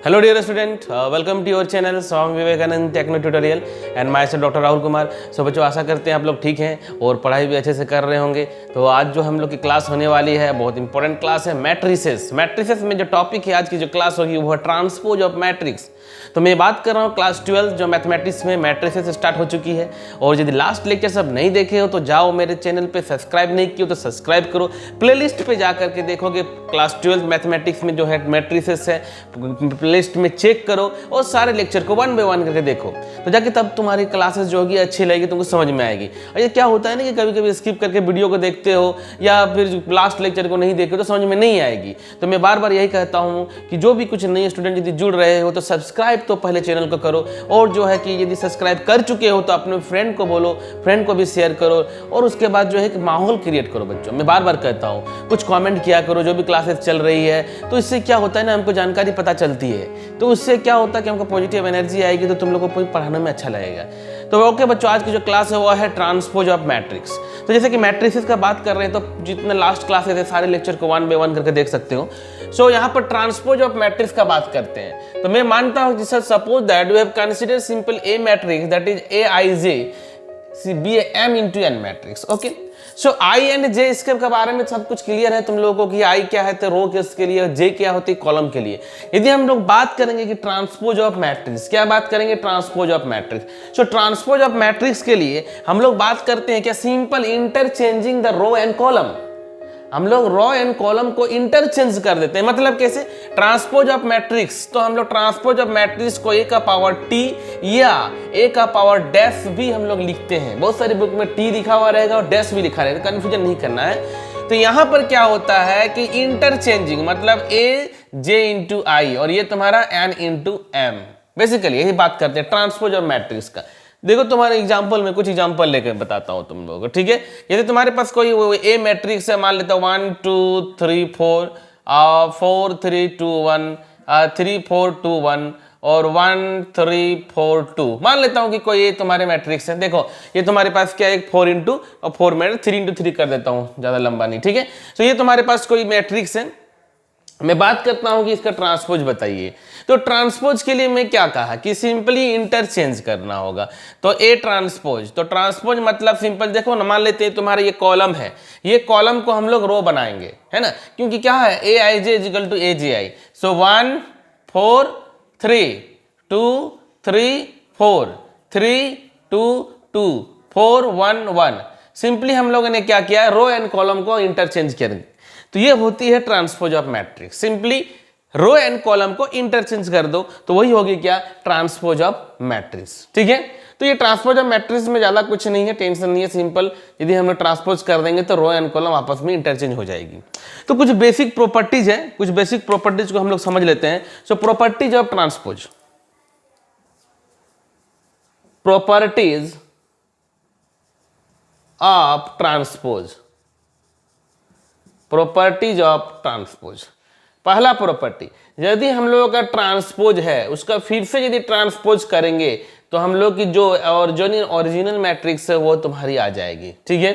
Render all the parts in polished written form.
Hello dear student, welcome to your channel Swami Vivekananda techno tutorial and myself doctor Rahul Kumar. So बच्चों, आशा करते हैं आप लोग ठीक हैं और पढ़ाई भी अच्छे से कर रहे होंगे। तो आज जो हम लोग की क्लास होने वाली है बहुत इंपॉर्टेंट क्लास है, मैट्रिसेस। मैट्रिसेस में जो टॉपिक है आज की जो क्लास होगी वो है ट्रांसपोज ऑफ मैट्रिक्स। तो मैं बात कर रहा हूँ क्लास 12 जो मैथमेटिक्स में मैट्रिसेस स्टार्ट हो चुकी है। और यदि लास्ट लेक्चर सब नहीं देखे हो तो जाओ मेरे चैनल पे, सब्सक्राइब नहीं किया तो सब्सक्राइब करो, प्लेलिस्ट पे जा करके देखोगे क्लास 12 मैथमेटिक्स में जो है मैट्रिसेस है, प्लेलिस्ट में चेक करो और सारे लेक्चर को वन बाय वन करके देखो। तो जाके तब तुम्हारी क्लासेस जो होगी अच्छी लगेगी, तुमको समझ में आएगी। और ये क्या होता है ना कि कभी कभी स्किप करके वीडियो को देखते हो या फिर लास्ट लेक्चर को नहीं देखो तो समझ में नहीं आएगी। तो मैं बार बार यही कहता हूँ कि जो भी कुछ नए स्टूडेंट यदि जुड़ रहे हो तो सब्सक्राइब तो पहले चैनल को करो, और जो है कि यदि सब्सक्राइब कर चुके हो तो अपने फ्रेंड को बोलो, फ्रेंड को भी शेयर करो, और उसके बाद जो है कि माहौल क्रिएट करो। बच्चों मैं बार बार कहता हूँ कुछ कमेंट किया करो जो भी क्लासेस चल रही है, तो इससे क्या होता है ना, हमको जानकारी पता चलती है, तो उससे क्या होता है कि हमको पॉजिटिव एनर्जी आएगी, तो तुम लोगों को पढ़ाने में अच्छा लगेगा। तो ओके बच्चों, आज की जो क्लास है वो है ट्रांसपोज ऑफ मैट्रिक्स। तो जैसे कि मैट्रिसेस का बात कर रहे हैं तो जितने लास्ट क्लासेस है सारे लेक्चर को वन बाय वन करके देख सकते हो। सो यहाँ पर ट्रांसपोज ऑफ मैट्रिक्स का बात करते हैं। तो मैं मानता हूँ जैसे suppose that we have consider simple A matrix that is A I J B M into N matrix. Okay, so I and J, इसके बारे में सब कुछ क्लियर है तुम लोगों को कि आई क्या है तो रो किसके लिए, जे क्या होती है कॉलम के लिए। यदि हम लोग बात करेंगे कि ट्रांसपोज ऑफ मैट्रिक्स, क्या बात करेंगे transpose of matrix. So transpose of matrix के लिए हम लोग बात करते हैं क्या, simple interchanging the row and column. हम लोग रो एंड कॉलम को इंटरचेंज कर देते हैं। मतलब कैसे, ट्रांसपोज ऑफ मैट्रिक्स, तो हम लोग ट्रांसपोज ऑफ मैट्रिक्स को ए का पावर टी या ए का पावर डैश भी हम लोग लिखते हैं। बहुत सारी बुक में टी लिखा हुआ रहेगा और डैश भी लिखा रहेगा, कंफ्यूजन नहीं करना है। तो यहां पर क्या होता है कि इंटरचेंजिंग मतलब ए जे इंटू आई और ये तुम्हारा एन इंटू एम, बेसिकली यही बात करते हैं ट्रांसपोज ऑफ मैट्रिक्स का। देखो तुम्हारे एग्जाम्पल में कुछ एग्जाम्पल लेकर बताता हूं तुम लोगों को, ठीक है। यदि तुम्हारे पास कोई ए मैट्रिक्स है, मान लेता हूं 1 2 3 4 4 3 2 1 3 4 2 1 और 1 3 4 2, मान लेता हूं कि कोई ये तुम्हारे मैट्रिक्स है। देखो ये तुम्हारे पास क्या है, 4 इंटू और 4 में 3 इंटू 3 कर देता हूं, ज्यादा लंबा नहीं, ठीक है। तो ये तुम्हारे पास कोई मैट्रिक्स है, मैं बात करता हूं कि इसका ट्रांसपोज बताइए। तो ट्रांसपोज के लिए मैं क्या कहा कि सिंपली इंटरचेंज करना होगा। तो ए ट्रांसपोज, तो ट्रांसपोज मतलब सिंपल, देखो ना, मान लेते हैं तुम्हारा ये कॉलम है, ये कॉलम को हम लोग रो बनाएंगे, है ना, क्योंकि क्या है A I J is equal to A J I. So 1 4 3 2 3 4 3 2 2 4 1 1, simply हम लोगों ने क्या किया, रो एंड कॉलम को इंटरचेंज किया। तो ये होती है transpose of matrix. Simply row and column को इंटरचेंज कर दो तो वही होगी क्या, ट्रांसपोज ऑफ मैट्रिक्स, ठीक है। तो ये ट्रांसपोज ऑफ मैट्रिक्स में ज्यादा कुछ नहीं है, टेंशन नहीं है, सिंपल यदि हम लोग ट्रांसपोज कर देंगे तो रो एंड कॉलम आपस में इंटरचेंज हो जाएगी। तो कुछ बेसिक प्रॉपर्टीज है, कुछ बेसिक प्रॉपर्टीज को हम लोग समझ लेते हैं। So properties of transpose, properties of transpose, properties of transpose. पहला प्रॉपर्टी, यदि हम लोगों का ट्रांसपोज है उसका फिर से यदि ट्रांसपोज करेंगे तो हम लोग की जो ओरिजिनल मैट्रिक्स है वो तुम्हारी आ जाएगी, ठीक है।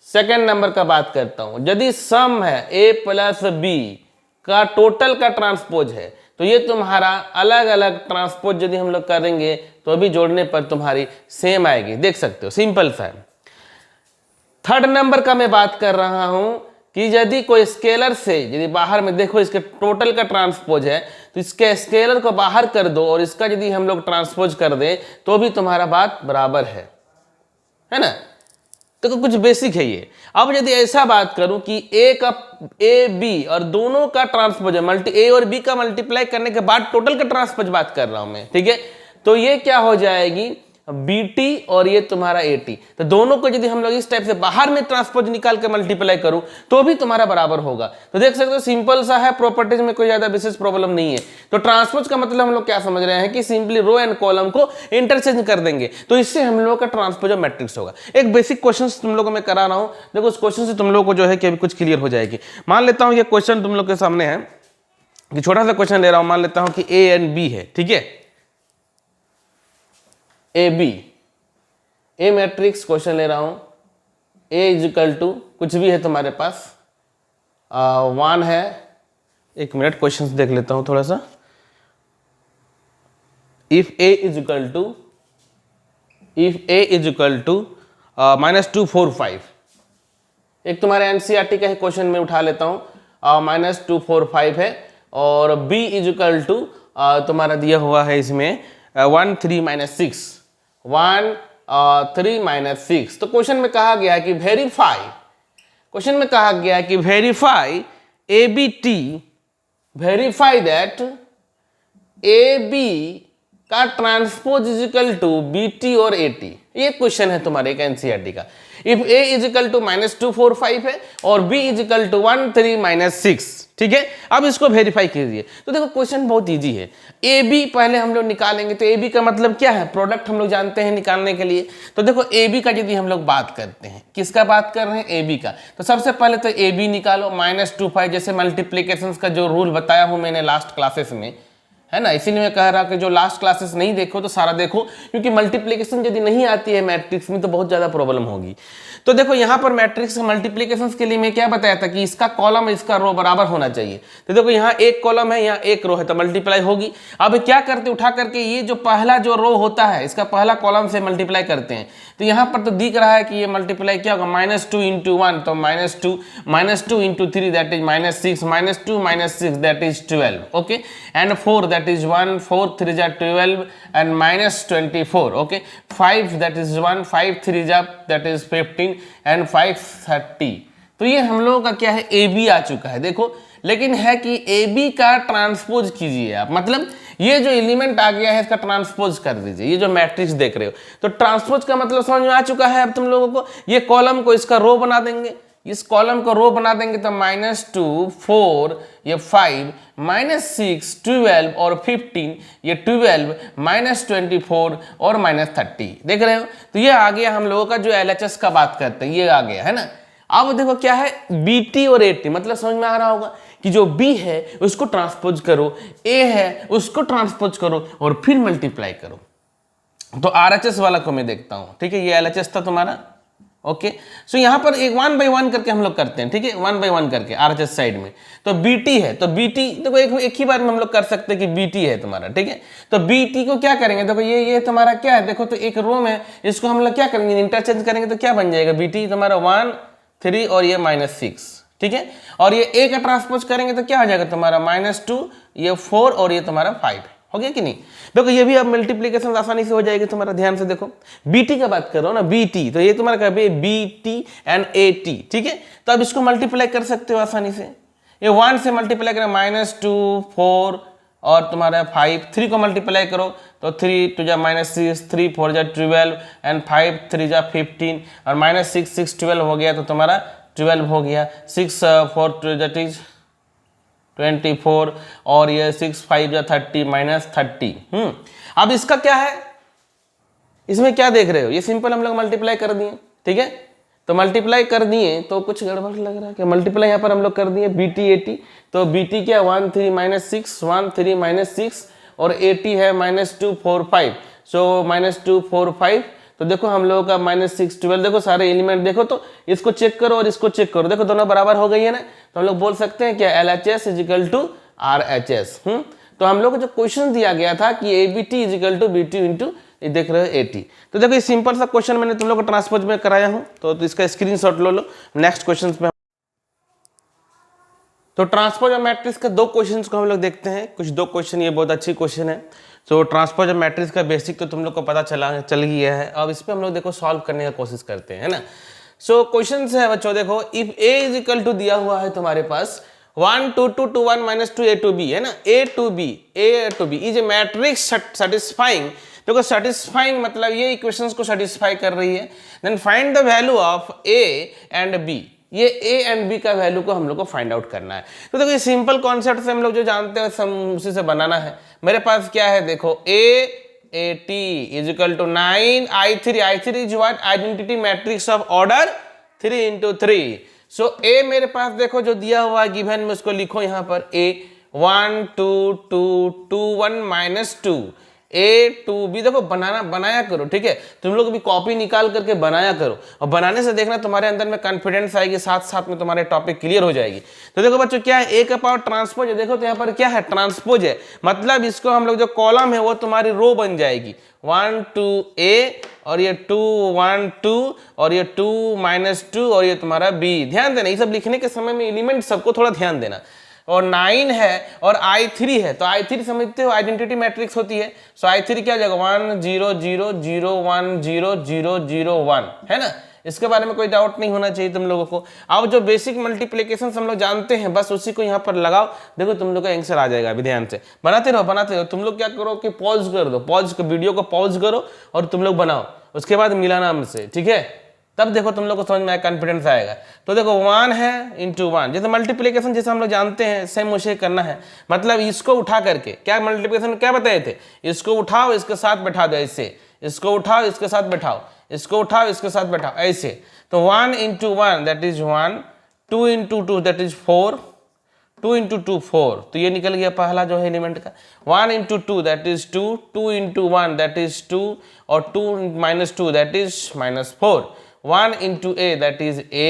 सेकंड नंबर का बात करता हूं, यदि सम है a प्लस बी का टोटल का ट्रांसपोज है तो ये तुम्हारा अलग अलग ट्रांसपोज यदि हम लोग करेंगे तो अभी जोड़ने पर तुम्हारी सेम आएगी, देख सकते हो, सिंपल सा है। थर्ड नंबर का मैं बात कर रहा हूं कि यदि कोई स्केलर से यदि बाहर में, देखो इसके टोटल का ट्रांसपोज है तो इसके स्केलर को बाहर कर दो और इसका यदि हम लोग ट्रांसपोज कर दें तो भी तुम्हारा बात बराबर है ना। तो कुछ बेसिक है ये। अब यदि ऐसा बात करूं कि ए बी और दोनों का ट्रांसपोज है, ए और बी का मल्टीप्लाई करने के बाद टोटल का ट्रांसपोज बात कर रहा हूं मैं, ठीक है। तो ये क्या हो जाएगी, बीटी और ये तुम्हारा एटी। तो दोनों को यदि हम लोग इस टाइप से बाहर में ट्रांसपोज निकाल के मल्टीप्लाई करूं तो भी तुम्हारा बराबर होगा। तो देख सकते हो सिंपल सा है, प्रॉपर्टीज में कोई ज्यादा विशेष प्रॉब्लम नहीं है। तो ट्रांसपोज का मतलब हम लोग क्या समझ रहे हैं कि सिंपली रो एंड कॉलम को इंटरचेंज कर देंगे तो इससे हम लोगों का ट्रांसपोज ऑफ मैट्रिक्स होगा। एक बेसिक क्वेश्चन तुम लोगों में करा रहा हूं, देखो उस क्वेश्चन से तुम लोगों को जो है कि अभी कुछ क्लियर हो जाएगी। मान लेता हूं ये क्वेश्चन तुम लोग के सामने है कि छोटा सा क्वेश्चन ले रहा हूं, मान लेता हूं कि ए एंड बी है, ठीक है, A B, A matrix question ले रहा हूं, ए इजिकल टू कुछ भी है तुम्हारे पास 1 है, एक मिनट क्वेश्चन देख लेता हूं थोड़ा सा। If A is equal to -245, एक तुम्हारे एनसीईआरटी का ही क्वेश्चन में उठा लेता हूँ, -245 है, और b इज इक्वल टू तुम्हारा दिया हुआ है इसमें 1 3 6 तो क्वेश्चन में कहा गया है कि verify verify that A B का transpose is equal to B T और ए टी। ये क्वेश्चन है तुम्हारे एक एनसीईआरटी का। If A is equal to -245 है और बी इज इक्वल टू 1 3 6, ठीक है। अब इसको वेरीफाई कीजिए। तो देखो क्वेश्चन बहुत इजी है। ए बी पहले हम लोग निकालेंगे, तो ए बी का मतलब क्या है, प्रोडक्ट हम लोग जानते हैं निकालने के लिए। तो देखो ए बी का यदि हम लोग बात करते हैं, किसका बात कर रहे हैं, ए बी का, तो सबसे पहले तो ए बी निकालो -25, जैसे मल्टीप्लीकेशन का जो रूल बताया हूं मैंने लास्ट क्लासेस में, है ना। इसीलिए मैं कह रहा कि जो लास्ट क्लासेस नहीं देखो तो सारा देखो, क्योंकि मल्टीप्लिकेशन यदि नहीं आती है मैट्रिक्स में तो बहुत ज़्यादा प्रॉब्लम होगी। तो देखो यहाँ पर मैट्रिक्स मल्टीप्लिकेशन के लिए मैं क्या बताया था कि इसका कॉलम इसका रो बराबर होना चाहिए। तो देखो यहाँ एक कॉलम है, यहाँ एक रो है, तो मल्टीप्लाई होगी। अब क्या करते, उठा करके ये जो पहला जो रो होता है इसका पहला कॉलम से मल्टीप्लाई करते हैं। तो यहाँ पर तो दिख रहा है कि ये मल्टीप्लाई क्या होगा, -2 × 1, तो -2 × 3 that is -6, -2 -6 that is 12, okay, and 4 that is 1, 4 3 जा 12 एंड -24, ओके, 5 दैट इज 1, 5 3 जा दैट इज 15 एंड 5 30। तो ये हम लोगों का क्या है, ए बी आ चुका है। देखो लेकिन है कि ए बी का ट्रांसपोज कीजिए आप, मतलब ये जो एलिमेंट आ गया है इसका ट्रांसपोज कर दीजिए। ये जो मैट्रिक्स देख रहे हो, तो ट्रांसपोज का मतलब समझ में आ चुका है अब तुम लोगों को। ये कॉलम को इसका रो बना देंगे, इस कॉलम को रो बना देंगे, तो -2 4 ये 5 -6 12 और 15 ये 12 -24 और -30, देख रहे हो। तो ये आ गया हम लोगों का जो एलएचएस का बात करते हैं, ये आ गया है ना। अब देखो क्या है, बीटी और एटी, मतलब समझ में आ रहा होगा कि जो बी है उसको ट्रांसपोज करो, ए है उसको ट्रांसपोज करो और फिर मल्टीप्लाई करो। तो आरएचएस वाला को मैं देखता हूं, ठीक है, ये एलएचएस था तुम्हारा, ओके। सो यहाँ पर एक 1 बाई 1 करके हम लोग करते हैं, ठीक है, 1 बाई 1 करके आरएचएस साइड में। तो बीटी है, तो बीटी देखो एक ही बार में हम लोग कर सकते हैं कि बीटी है तुम्हारा, ठीक है। तो बीटी को क्या करेंगे, देखो ये तुम्हारा क्या है, देखो तो एक रो में इसको हम लोग क्या करेंगे, इंटरचेंज करेंगे, तो क्या बन जाएगा, बीटी तुम्हारा 1 3 और ये -6, ठीक है। और ये ए का ट्रांसपोज करेंगे तो क्या हो जाएगा तुम्हारा -2 ये 4 और ये तुम्हारा 5, हो गया कि नहीं। देखो ये भी अब मल्टीप्लिकेशन आसानी से हो जाएगी तुम्हारा, ध्यान से देखो। बीटी का बात करो ना, बीटी, तो ये तुम्हारा क्या है, बीटी एंड एटी, ठीक है। तो अब इसको मल्टीप्लाई कर सकते हो आसानी से। ये 1 से मल्टीप्लाई करें, -2 4 और तुम्हारा 5, 3 को मल्टीप्लाई करो तो 3 2 जा -6, 3 4 जा 12 एंड 5 3 जा 15 और -6 6 12 हो गया, तो तुम्हारा 12 हो गया। 6 4 2 दैट इज 24 और ये 6 5 जा 30 -30। अब इसका क्या है, इसमें क्या देख रहे हो, ये सिंपल हम लोग मल्टीप्लाई कर दिए, ठीक है। तो मल्टीप्लाई कर दिए तो कुछ गड़बड़ लग रहा है क्या, मल्टीप्लाई यहाँ पर हम लोग कर दिए बीटी एटी, तो बीटी क्या 1 3 -6 1 3 -6 और एटी है -2 4 5, सो -2 4 5। तो देखो हम लोगों का -6 12, देखो सारे एलिमेंट देखो, तो इसको चेक करो और इसको चेक करो, देखो दोनों बराबर हो गई है ना। तो हम लोग बोल सकते हैं क्या, LHS is equal to RHS। तो हम लोग को जो क्वेश्चन दिया गया था कि ABT is equal to BT into, ये देख रहे हो 80। तो देखो ये सिंपल सा क्वेश्चन मैंने तुम लोग को ट्रांसपोज में कराया हूं, तो इसका स्क्रीनशॉट लो। नेक्स्ट क्वेश्चन पे तो ट्रांसपोज ऑफ मैट्रिक्स के 2 क्वेश्चंस को हम लोग देखते हैं। कुछ 2 क्वेश्चन, ये बहुत अच्छी क्वेश्चन है। तो ट्रांसपोज ऑफ मैट्रिक्स का बेसिक तो तुम लोग को पता चल गया है। अब इस पे हम लोग देखो सॉल्व करने का कोशिश करते हैं ना। सो क्वेश्चन है बच्चों, देखो if A is equal to दिया हुआ है तुम्हारे पास 1 2 2 2 1 -2 a to b, है ना, a to b is a matrix satisfying. देखो सेटिस्फाइंग मतलब ये इक्वेशंस को सेटिस्फाई कर रही है। Then find the value of a and b, ये a एंड b का वैल्यू को हम लोग को फाइंड आउट करना है। तो देखो ये सिंपल कॉन्सेप्ट से हम लोग जो जानते हैं उसी से बनाना है। मेरे पास क्या है, देखो AT is equal to 9 I3 is what, identity matrix of order 3 into 3। So A मेरे पास देखो जो दिया हुआ है गिवन में, उसको लिखो यहाँ पर A 1 2 2 2 1 -2, A2B, देखो बनाया करो, ठीक है। तुम लोग भी कॉपी निकाल करके बनाया करो, और बनाने से देखना तुम्हारे अंदर में कॉन्फिडेंस आएगी, साथ साथ में तुम्हारे टॉपिक क्लियर हो जाएगी। तो देखो बच्चों क्या है, A का पावर ट्रांसपोज है, देखो तो यहाँ पर क्या है, ट्रांसपोज है, मतलब इसको हम लोग जो कॉलम है वो तुम्हारी रो बन जाएगी, 1 2 A और ये 2 1 2 और ये 2 -2 और ये तुम्हारा B। ध्यान देना, ये सब लिखने के समय में एलिमेंट सबको थोड़ा ध्यान देना। और 9 है और I3 है, तो I3 समझते हो आइडेंटिटी मैट्रिक्स होती है। सो I3 क्या हो जाएगा, 1 0 0 0 1 0 0 0 1, है ना। इसके बारे में कोई डाउट नहीं होना चाहिए तुम लोगों को। अब जो बेसिक मल्टीप्लिकेशन हम लोग जानते हैं बस उसी को यहाँ पर लगाओ, देखो तुम लोग का आंसर आ जाएगा। अभी ध्यान से बनाते रहो। तुम लोग क्या करो कि पॉज कर दो, वीडियो को पॉज करो और तुम लोग बनाओ, उसके बाद मिलाना हमसे, ठीक है। तब देखो तुम लोग को समझ में आएगा, कॉन्फिडेंस आएगा। तो देखो 1 है इंटू 1, जैसे मल्टीप्लिकेशन जैसे हम लोग जानते हैं सेम उसे करना है। मतलब इसको उठा करके क्या मल्टीप्लिकेशन क्या बताए थे, इसको उठाओ इसके साथ बैठा दो, ऐसे इसको उठाओ इसके साथ बैठाओ, इसको उठाओ इसके साथ बैठाओ, ऐसे। तो 1 into 1 that is 1, 2 into 2 that is 4, 2 into 2 4, तो ये निकल गया पहला जो है एलिमेंट का। 1 into 2 that is 2, 2 into 1 that is 2 और 2 -2 that is -4। 1 into A that is A,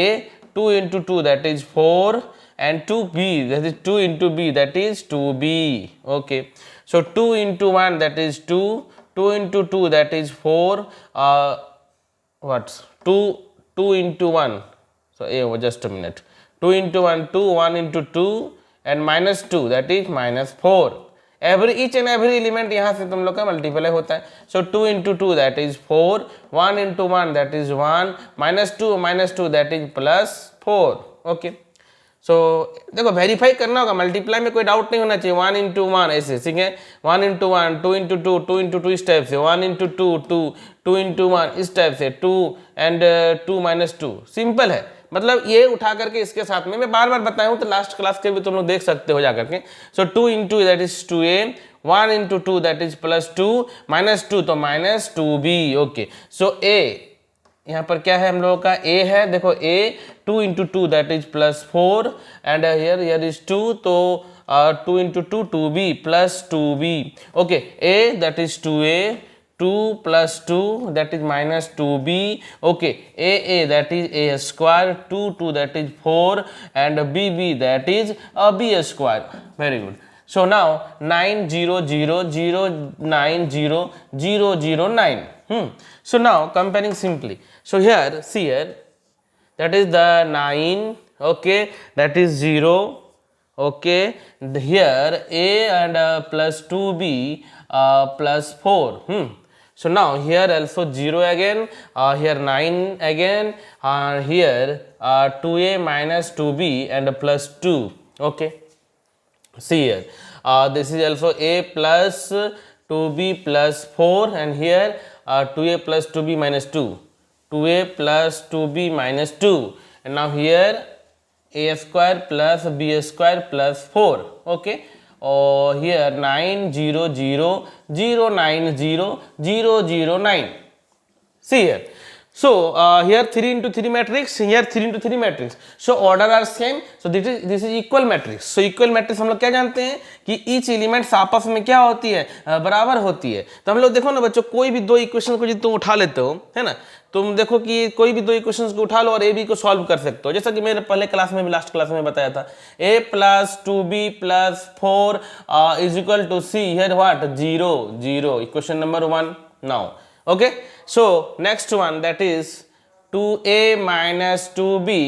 2 into 2 that is 4 and 2B that is 2 into B that is 2B. Okay, so 2 into 1 that is 2, 2 into 2 that is 4, what 2 into 1, so just a minute, 2 into 1 2, 1 into 2 and -2 that is -4. Each and every element यहाँ से तुम लोग का multiply होता है। So 2 into 2 that is 4, 1 into 1 that is 1, -2 that is +4। Okay, so देखो verify करना होगा, मल्टीप्लाई में कोई डाउट नहीं होना चाहिए। 1 इंटू 1 ऐसे, ठीक है, 1 इंटू 1, 2 इंटू 2, 2 इंटू 2 इस टाइप से, 1 इंटू 2 2, 2 इंटू 1 इस टाइप से, 2 एंड 2 -2, सिंपल है। मतलब ये उठा करके इसके साथ में मैं बार बार बताया हूँ, तो लास्ट क्लास के भी तुम लोग देख सकते हो जाकर के। सो 2 into that is 2A, 1 into 2 that is +2, -2 तो -2B। ओके, सो A यहाँ पर क्या है हम लोगों का, A है, देखो A 2 into 2 that is +4 and here is 2, तो 2 into 2 2B +2B। Okay, A that is 2A, 2 + 2 that is -2B. Okay, A that is A square, 2 that is 4 and B that is B square. Very good. So now 9 0 0 0 9 0 0 0 9. So now comparing simply. So here see here, that is the 9. Okay, that is 0. Okay, here A and +2B +4. So now here also 0 again, here 9 again, here 2A -2B and +2. Okay, see here, this is also A plus 2B +4 and here 2A plus 2B -2, 2A plus 2B -2, and now here A square plus B square +4. Okay, here 9 0 0 0 9 0 0 0 9. See here, so here 3 into 3 matrix, here 3 into 3 matrix, so order are same, so this is equal matrix. So equal matrix हम लोग क्या जानते हैं कि each elements आपस में क्या होती है, बराबर होती है। तो हम लोग देखो ना बच्चों, कोई भी दो इक्वेशन को यदि तुम उठा लेते हो, है ना, तुम देखो कि कोई भी दो इक्वेशंस को उठा लो और A B को सॉल्व कर सकते हो, जैसा कि मैंने पहले क्लास में भी लास्ट क्लास में बताया था। A plus 2B plus 4 is equal to C, here what 0 0, equation number 1 now. Okay, so next one that is 2A minus 2B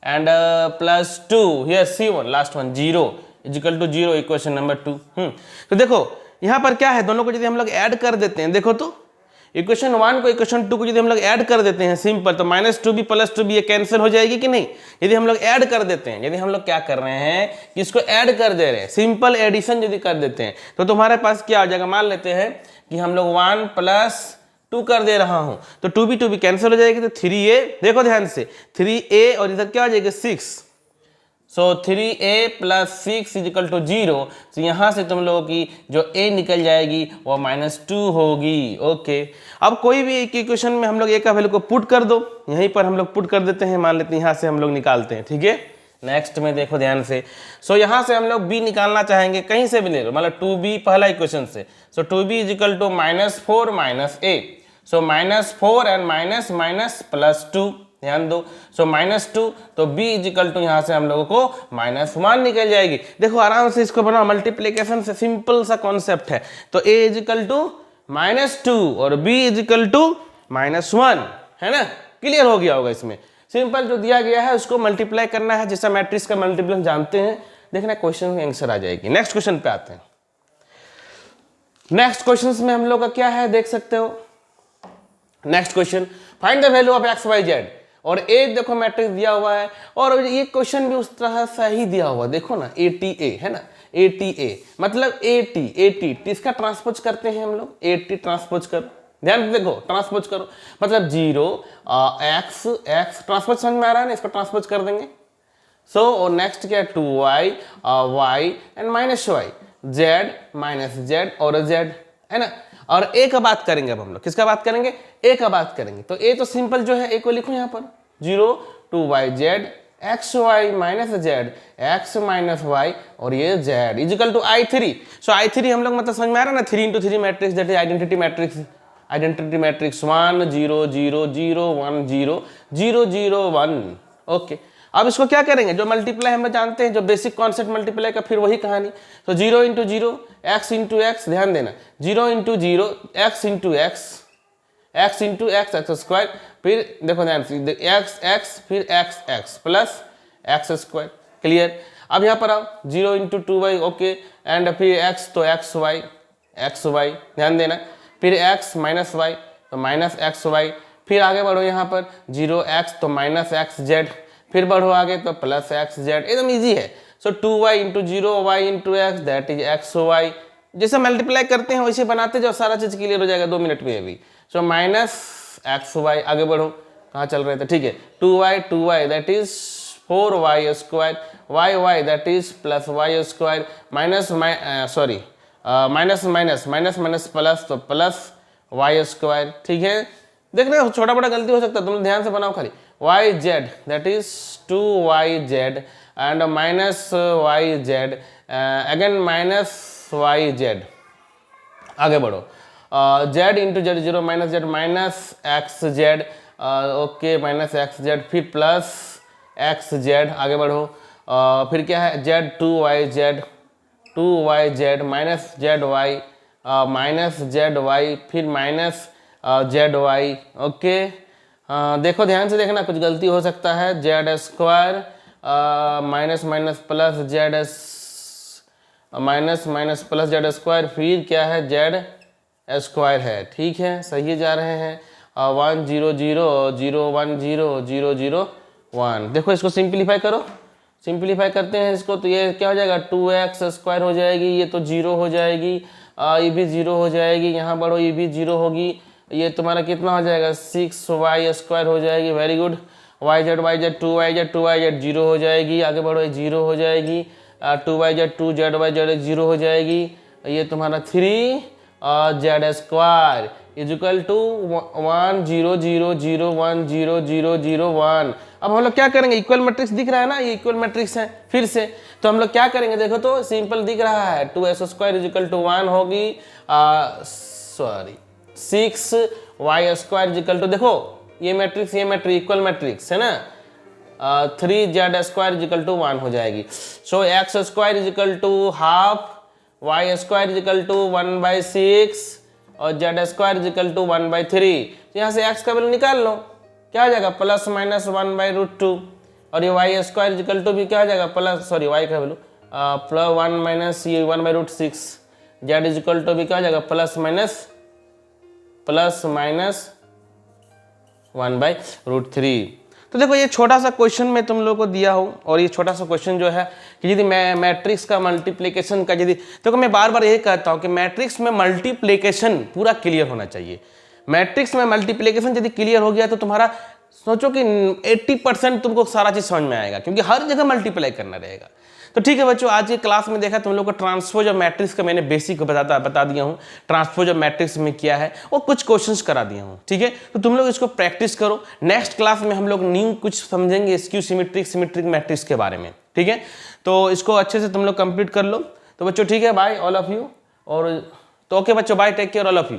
and plus 2, here C1 last one 0 is equal to 0, equation number 2. तो देखो यहाँ पर क्या है, दोनों को यदि हम लोग ऐड कर देते हैं, देखो तो इक्वेशन 1 को इक्वेशन 2 को यदि हम लोग ऐड कर देते हैं सिंपल, तो -2B + 2B ये कैंसिल हो जाएगी कि नहीं। यदि हम लोग ऐड कर देते हैं, यदि हम लोग क्या कर रहे हैं कि इसको ऐड कर दे रहे हैं, सिंपल एडिशन यदि कर देते हैं, तो तुम्हारे पास क्या हो जाएगा, मान लेते हैं कि हम लोग 1 + 2 कर दे रहा हूं, तो 2B कैंसिल हो जाएगी, तो 3A, देखो ध्यान से 3A और इधर क्या हो जाएगा 6, सो 3A + 6 इज इक्वल टू 0। तो यहाँ से तुम लोगों की जो A निकल जाएगी वो -2 होगी। ओके, अब कोई भी एक इक्वेशन में हम लोग A का वैल्यू को पुट कर दो, यहीं पर हम लोग पुट कर देते हैं, मान लेते हैं यहाँ से हम लोग निकालते हैं, ठीक है, नेक्स्ट में देखो ध्यान से। सो यहाँ से हम लोग b निकालना चाहेंगे, कहीं से भी ले लो, मतलब 2b पहला इक्वेशन से। So 2b is equal to -4 -a। सो -4 एंड माइनस माइनस +2, ध्यान दो। सो -2, तो b इज इक्वल टू यहाँ से हम लोगों को -1 निकल जाएगी। देखो आराम से इसको बनाओ, मल्टीप्लीकेशन से सिंपल सा कॉन्सेप्ट है। तो a इज इक्वल टू -2 और b इज इक्वल टू -1, है ना, क्लियर हो गया होगा। इसमें सिंपल जो दिया गया है उसको मल्टीप्लाई करना है, जैसा मैट्रिक्स का मल्टीप्लाई जानते हैं, देखना क्वेश्चन में आंसर आ जाएगी। नेक्स्ट क्वेश्चन पे आते हैं। नेक्स्ट क्वेश्चन में हम लोग का क्या है देख सकते हो। Next question, find the value of x y z. और एक देखो मैट्रिक्स दिया हुआ है और ये क्वेश्चन भी उस तरह से ही दिया हुआ, देखो ना ATA है ना, ATA मतलब AT इसका ट्रांसपोज करते हैं हम लोग, AT ट्रांसपोज करो, ध्यान से देखो, ट्रांसपोज करो मतलब 0 x ट्रांसपोज समझ में आ रहा है ना, इसको ट्रांसपोज कर देंगे। सो और नेक्स्ट क्या है 2y y and -y, z -z और z, है ना। और a का बात करेंगे अब हम लोग, किसका बात करेंगे, a का बात करेंगे। तो a तो सिंपल जो है a को लिखो यहाँ पर 0 2yz xy -z x -y और ये z is equal to I3। So I3 हम लोग मतलब समझ में आ रहा है ना, 3 into 3 matrix, that is identity matrix. Identity matrix 1 0 0 0 1 0 0 0 1। Okay, अब इसको क्या करेंगे, जो मल्टीप्लाई हम लोग जानते हैं, जो बेसिक कॉन्सेप्ट मल्टीप्लाई का, फिर वही कहानी। तो 0 into 0 x into x, ध्यान देना 0 into 0 x into x, x into x x square, फिर देखो ध्यान से x x फिर x x plus x square, clear. अब यहाँ पर आओ 0 into 2y, ओके, एंड फिर x तो x y, ध्यान देना, फिर x माइनस y तो -xy, फिर आगे बढ़ो यहाँ पर 0x तो -xz, फिर बढ़ो आगे तो +xz, एकदम इजी है। सो 2y into 0 y into x that is xy, जैसे मल्टीप्लाई करते हैं वैसे बनाते जाओ, सारा चीज क्लियर हो जाएगा 2 मिनट में अभी। सो -xy, आगे बढ़ो, कहाँ चल रहे थे, ठीक है, 2y that is 4y square, y that is +y square, minus plus तो प्लस y स्क्वायर, ठीक है। देख रहे हो छोटा बड़ा गलती हो सकता है, तुम लोग ध्यान से बनाओ खाली। yz that is 2yz and -yz again -yz, आगे बढ़ो z into z 0 -z -xz, okay -xz, फिर +xz, आगे बढ़ो, फिर क्या है z 2yz -zy, फिर -zy, ओके। देखो ध्यान से देखना, कुछ गलती हो सकता है, z square minus plus z square, फिर क्या है z स्क्वायर है, ठीक है, सही जा रहे हैं। 1 0 0 0 1 0 0 0 1, देखो इसको सिंप्लीफाई करो, सिंप्लीफाई करते हैं इसको, तो ये क्या हो जाएगा 2x स्क्वायर हो जाएगी, ये तो 0 हो जाएगी, ये भी 0 हो जाएगी, यहाँ बढ़ो ये भी 0 होगी, ये तुम्हारा कितना हो जाएगा 6y स्क्वायर हो जाएगी, वेरी गुड। yz 2yz 0 हो जाएगी, आगे बढ़ो, ये 0 हो जाएगी, 2yz 2zy 0 हो जाएगी, ये तुम्हारा 3z स्क्वायर इजिकल टू 1 0 0 0 1 0 0 0 1। अब हम लोग क्या करेंगे, इक्वल मैट्रिक्स दिख रहा है ना, ये इक्वल मैट्रिक्स है, फिर से तो हम लोग क्या करेंगे, देखो तो सिंपल दिख रहा है, 2s स्क्वायर इजिकल टू 1 होगी, sorry 6y square is equal to, देखो ये मैट्रिक्स इक्वल मैट्रिक्स है ना, 3z स्क्वायर इजिकल टू 1 हो जाएगी। So x square is equal to half, y square is equal to 1/6 और z स्क्वायर इजिकल टू 1/3। यहाँ से x का वैल्यू निकाल लो, क्या आ जाएगा +-1/√2, और ये y स्क्वायर इजिकल टू भी क्या आ जाएगा y का वैल्यू +1 ये 1/√6, z इजिकल टू भी क्या आ जाएगा +-1/√3। तो देखो ये छोटा सा क्वेश्चन मैं तुम लोगों को दिया हूँ, और ये छोटा सा क्वेश्चन जो है कि यदि मैट्रिक्स का मल्टीप्लिकेशन का, यदि देखो मैं बार बार यही कहता हूँ कि मैट्रिक्स में मल्टीप्लिकेशन पूरा क्लियर होना चाहिए। मैट्रिक्स में मल्टीप्लिकेशन यदि क्लियर हो गया तो तुम्हारा सोचो कि 80% तुमको सारा चीज समझ में आएगा, क्योंकि हर जगह मल्टीप्लाई करना रहेगा। तो ठीक है बच्चों, आज की क्लास में देखा तुम लोग को ट्रांसपोज ऑफ मैट्रिक्स का मैंने बेसिक बता दिया हूँ, ट्रांसपोज ऑफ मैट्रिक्स में क्या है और कुछ क्वेश्चंस करा दिया हूँ। ठीक है, तो तुम लोग इसको प्रैक्टिस करो। नेक्स्ट क्लास में हम लोग न्यू कुछ समझेंगे स्क्यू सिमेट्रिक मैट्रिक्स के बारे में। ठीक है, तो इसको अच्छे से तुम लोग कंप्लीट कर लो। तो बच्चों ठीक है, बाय ऑल ऑफ यू। और तो ओके बच्चों, bye, take care all of you.